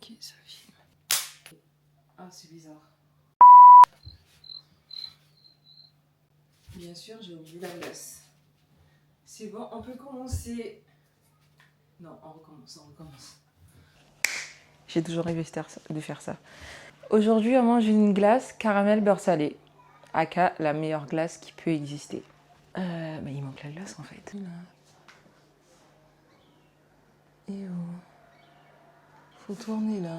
Ok, ça filme. Ah, c'est bizarre. Bien sûr, j'ai oublié la glace. C'est bon, on peut commencer. Non, on recommence. J'ai toujours rêvé de faire ça. Aujourd'hui, on mange une glace caramel beurre salé. Aka, la meilleure glace qui peut exister. Mais il manque la glace en fait. Et oh. Faut tourner là.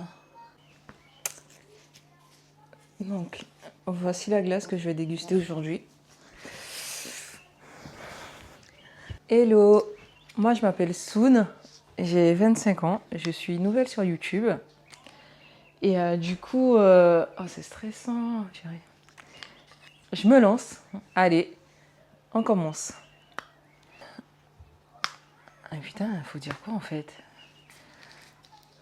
Donc, voici la glace que je vais déguster aujourd'hui. Hello, moi je m'appelle Soun, j'ai 25 ans, je suis nouvelle sur YouTube. Et du coup, oh c'est stressant, chérie. Je me lance, allez, on commence. Ah putain, faut dire quoi en fait?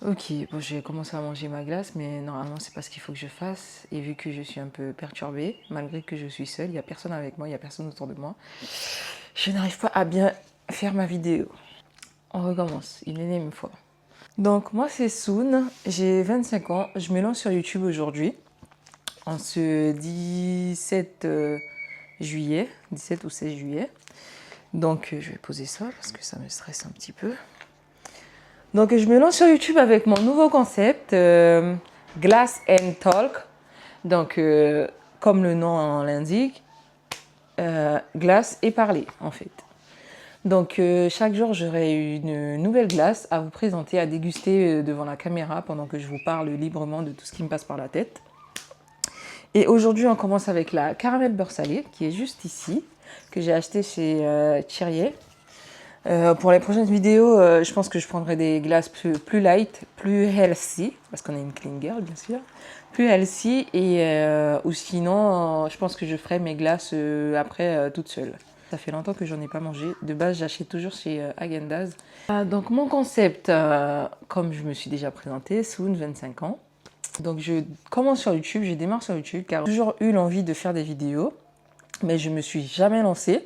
Ok, bon j'ai commencé à manger ma glace, mais normalement c'est pas ce qu'il faut que je fasse. Et vu que je suis un peu perturbée, malgré que je suis seule, il n'y a personne avec moi, il n'y a personne autour de moi, je n'arrive pas à bien faire ma vidéo. On recommence, une énième fois. Donc moi c'est Soun, j'ai 25 ans, je me lance sur YouTube aujourd'hui, en ce 17 juillet, 17 ou 16 juillet. Donc je vais poser ça parce que ça me stresse un petit peu. Donc je me lance sur YouTube avec mon nouveau concept, Glass and Talk. Donc comme le nom l'indique, glace et parler en fait. Donc chaque jour j'aurai une nouvelle glace à vous présenter, à déguster devant la caméra pendant que je vous parle librement de tout ce qui me passe par la tête. Et aujourd'hui on commence avec la caramel beurre salé qui est juste ici, que j'ai acheté chez Thirier. Pour les prochaines vidéos, je pense que je prendrai des glaces plus light, plus healthy, parce qu'on est une clean girl bien sûr, plus healthy, et ou sinon je pense que je ferai mes glaces après toute seule. Ça fait longtemps que j'en ai pas mangé. De base, j'achète toujours chez Häagen-Dazs. Donc mon concept, comme je me suis déjà présentée, Soun, 25 ans. Donc je commence sur YouTube, je démarre sur YouTube car j'ai toujours eu l'envie de faire des vidéos, mais je me suis jamais lancée.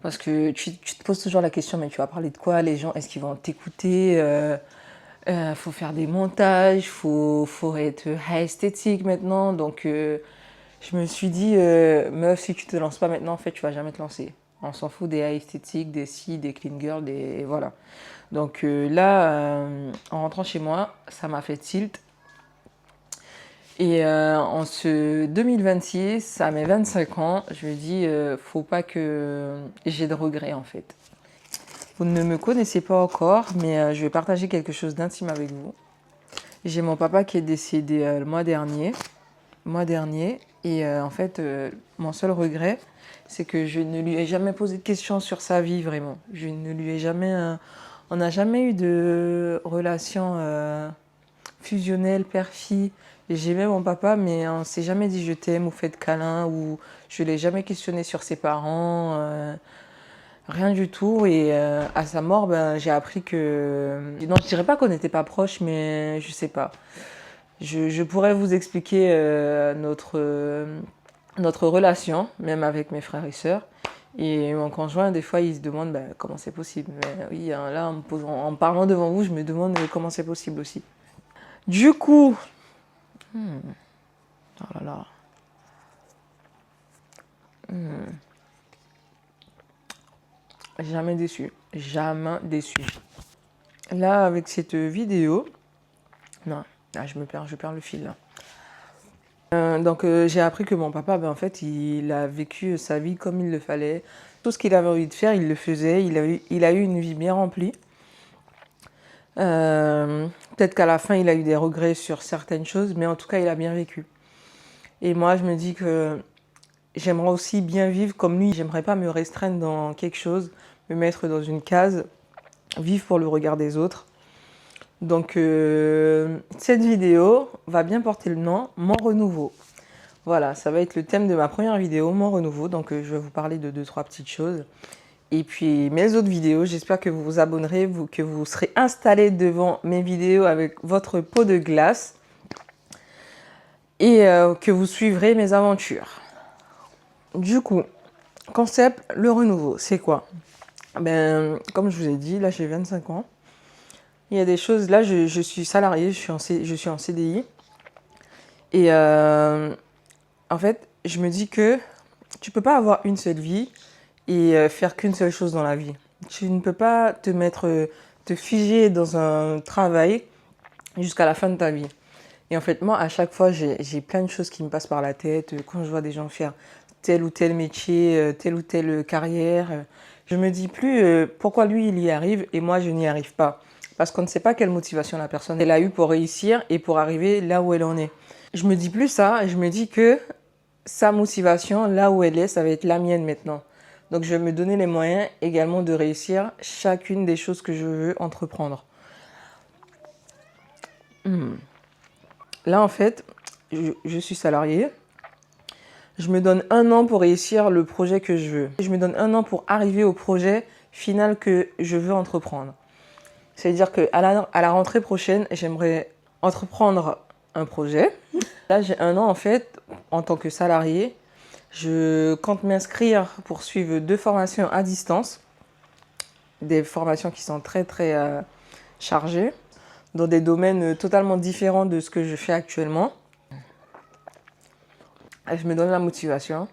Parce que tu te poses toujours la question, mais tu vas parler de quoi? Les gens, est-ce qu'ils vont t'écouter? Faut faire des montages, faut être esthétique maintenant. Donc je me suis dit, meuf, si tu te lances pas maintenant, en fait, tu vas jamais te lancer. On s'en fout des esthétiques, des si, des clean girls, des voilà. Donc là, en rentrant chez moi, ça m'a fait tilt. Et en ce 2026, à mes 25 ans, je me dis, faut pas que j'ai de regrets en fait. Vous ne me connaissez pas encore, mais je vais partager quelque chose d'intime avec vous. J'ai mon papa qui est décédé le mois dernier. Et en fait, mon seul regret, c'est que je ne lui ai jamais posé de questions sur sa vie vraiment. Je ne lui ai jamais... on n'a jamais eu de relation fusionnelle, père-fille. J'aimais mon papa, mais on ne s'est jamais dit je t'aime ou fait de câlin, ou je ne l'ai jamais questionné sur ses parents. Rien du tout. Et à sa mort, ben, j'ai appris que... Non, je dirais pas qu'on n'était pas proches, mais je sais pas. Je pourrais vous expliquer notre relation, même avec mes frères et sœurs. Et mon conjoint, des fois, il se demande ben, comment c'est possible. Mais oui, hein, là, en parlant devant vous, je me demande comment c'est possible aussi. Du coup... oh là là... Jamais déçu. Jamais déçu. Là, avec cette vidéo... Non, là, je perds le fil. Là. Donc, j'ai appris que mon papa, ben, en fait, il a vécu sa vie comme il le fallait. Tout ce qu'il avait envie de faire, il le faisait. Il a eu une vie bien remplie. Peut-être qu'à la fin, il a eu des regrets sur certaines choses, mais en tout cas, il a bien vécu. Et moi, je me dis que j'aimerais aussi bien vivre comme lui. J'aimerais pas me restreindre dans quelque chose, me mettre dans une case, vivre pour le regard des autres. Donc, cette vidéo va bien porter le nom « Mon renouveau ». Voilà, ça va être le thème de ma première vidéo, mon renouveau. Donc, je vais vous parler de 2-3 petites choses. Et puis, mes autres vidéos, j'espère que vous vous abonnerez, que vous serez installés devant mes vidéos avec votre pot de glace et que vous suivrez mes aventures. Du coup, concept, le renouveau, c'est quoi? Ben, comme je vous ai dit, là, j'ai 25 ans. Il y a des choses, là je suis salariée, je suis en CDI. Et en fait, je me dis que tu peux pas avoir une seule vie et faire qu'une seule chose dans la vie. Tu ne peux pas te figer dans un travail jusqu'à la fin de ta vie. Et en fait, moi, à chaque fois, j'ai plein de choses qui me passent par la tête. Quand je vois des gens faire tel ou tel métier, telle ou telle carrière, je me dis plus pourquoi lui, il y arrive et moi, je n'y arrive pas. Parce qu'on ne sait pas quelle motivation la personne elle a eue pour réussir et pour arriver là où elle en est. Je me dis plus ça, je me dis que sa motivation, là où elle est, ça va être la mienne maintenant. Donc, je vais me donner les moyens également de réussir chacune des choses que je veux entreprendre. Là, en fait, je suis salariée. Je me donne 1 an pour réussir le projet que je veux. Je me donne 1 an pour arriver au projet final que je veux entreprendre. C'est-à-dire qu'à la rentrée prochaine, j'aimerais entreprendre un projet. Là, j'ai 1 an, en fait, en tant que salarié. Je compte m'inscrire pour suivre 2 formations à distance. Des formations qui sont très, très chargées, dans des domaines totalement différents de ce que je fais actuellement. Je me donne la motivation.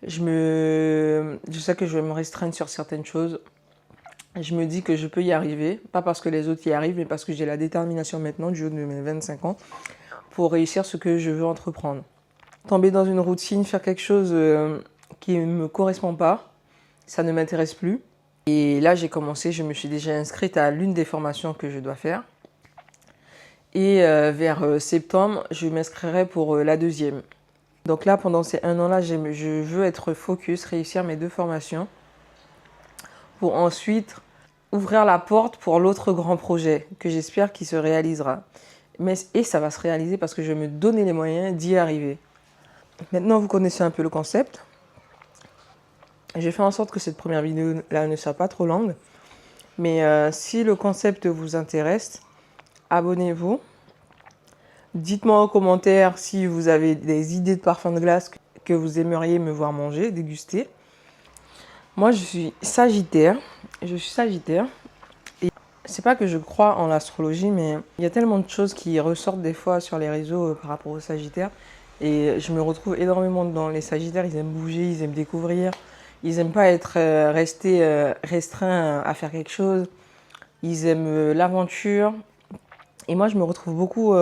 Je sais que je vais me restreindre sur certaines choses. Je me dis que je peux y arriver, pas parce que les autres y arrivent, mais parce que j'ai la détermination maintenant, du haut de mes 25 ans, pour réussir ce que je veux entreprendre. Tomber dans une routine, faire quelque chose qui ne me correspond pas, ça ne m'intéresse plus. Et là, j'ai commencé, je me suis déjà inscrite à l'une des formations que je dois faire. Et vers septembre, je m'inscrirai pour la deuxième. Donc là, pendant ces 1 an-là, je veux être focus, réussir mes 2 formations pour ensuite ouvrir la porte pour l'autre grand projet que j'espère qu'il se réalisera. Et ça va se réaliser parce que je vais me donner les moyens d'y arriver. Maintenant, vous connaissez un peu le concept. J'ai fait en sorte que cette première vidéo-là ne soit pas trop longue. Mais si le concept vous intéresse, abonnez-vous. Dites-moi en commentaire si vous avez des idées de parfums de glace que vous aimeriez me voir manger, déguster. Moi, je suis Sagittaire. Et c'est pas que je crois en l'astrologie, mais il y a tellement de choses qui ressortent des fois sur les réseaux par rapport aux Sagittaires. Et je me retrouve énormément dans les Sagittaires. Ils aiment bouger, ils aiment découvrir. Ils n'aiment pas être restés restreints à faire quelque chose. Ils aiment l'aventure. Et moi, je me retrouve beaucoup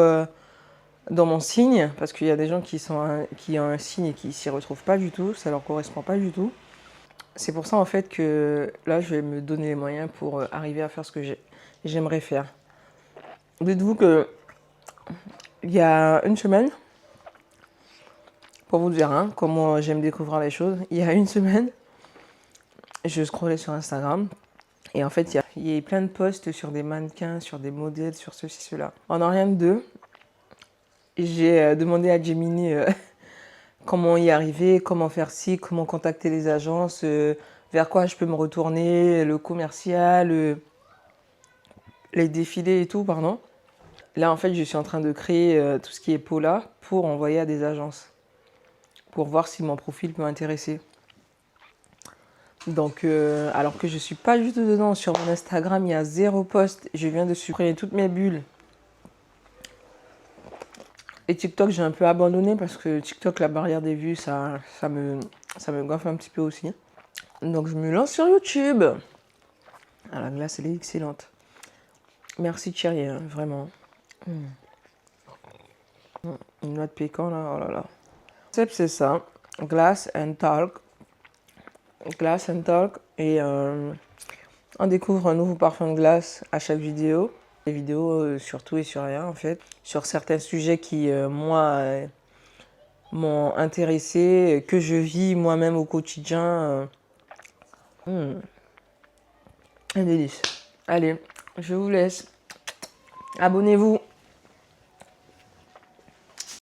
dans mon signe, parce qu'il y a des gens qui ont un signe et qui s'y retrouvent pas du tout, ça leur correspond pas du tout. C'est pour ça en fait que là je vais me donner les moyens pour arriver à faire ce que j'aimerais faire. Dites-vous que il y a une semaine, pour vous dire comment j'aime découvrir les choses, il y a une semaine, je scrollais sur Instagram et en fait il y a plein de posts sur des mannequins, sur des modèles, sur ceci, cela. En rien de deux, j'ai demandé à Gemini comment y arriver, comment faire ci, comment contacter les agences, vers quoi je peux me retourner, le commercial, les défilés et tout, pardon. Là, en fait, je suis en train de créer tout ce qui est Paula pour envoyer à des agences, pour voir si mon profil peut intéresser. Donc, alors que je suis pas du tout dedans, sur mon Instagram, il y a 0 post. Je viens de supprimer toutes mes bulles. Et TikTok, j'ai un peu abandonné parce que TikTok, la barrière des vues, ça me gonfle un petit peu aussi. Donc, je me lance sur YouTube. Ah, la glace, elle est excellente. Merci Thierry, vraiment. Une noix de pécan, là, oh là là. Le concept, c'est ça. Glass and talk. Glass and talk. Et on découvre un nouveau parfum de glace à chaque vidéo. Des vidéos sur tout et sur rien, en fait. Sur certains sujets qui, moi, m'ont intéressé, que je vis moi-même au quotidien. Un délice. Allez, je vous laisse. Abonnez-vous.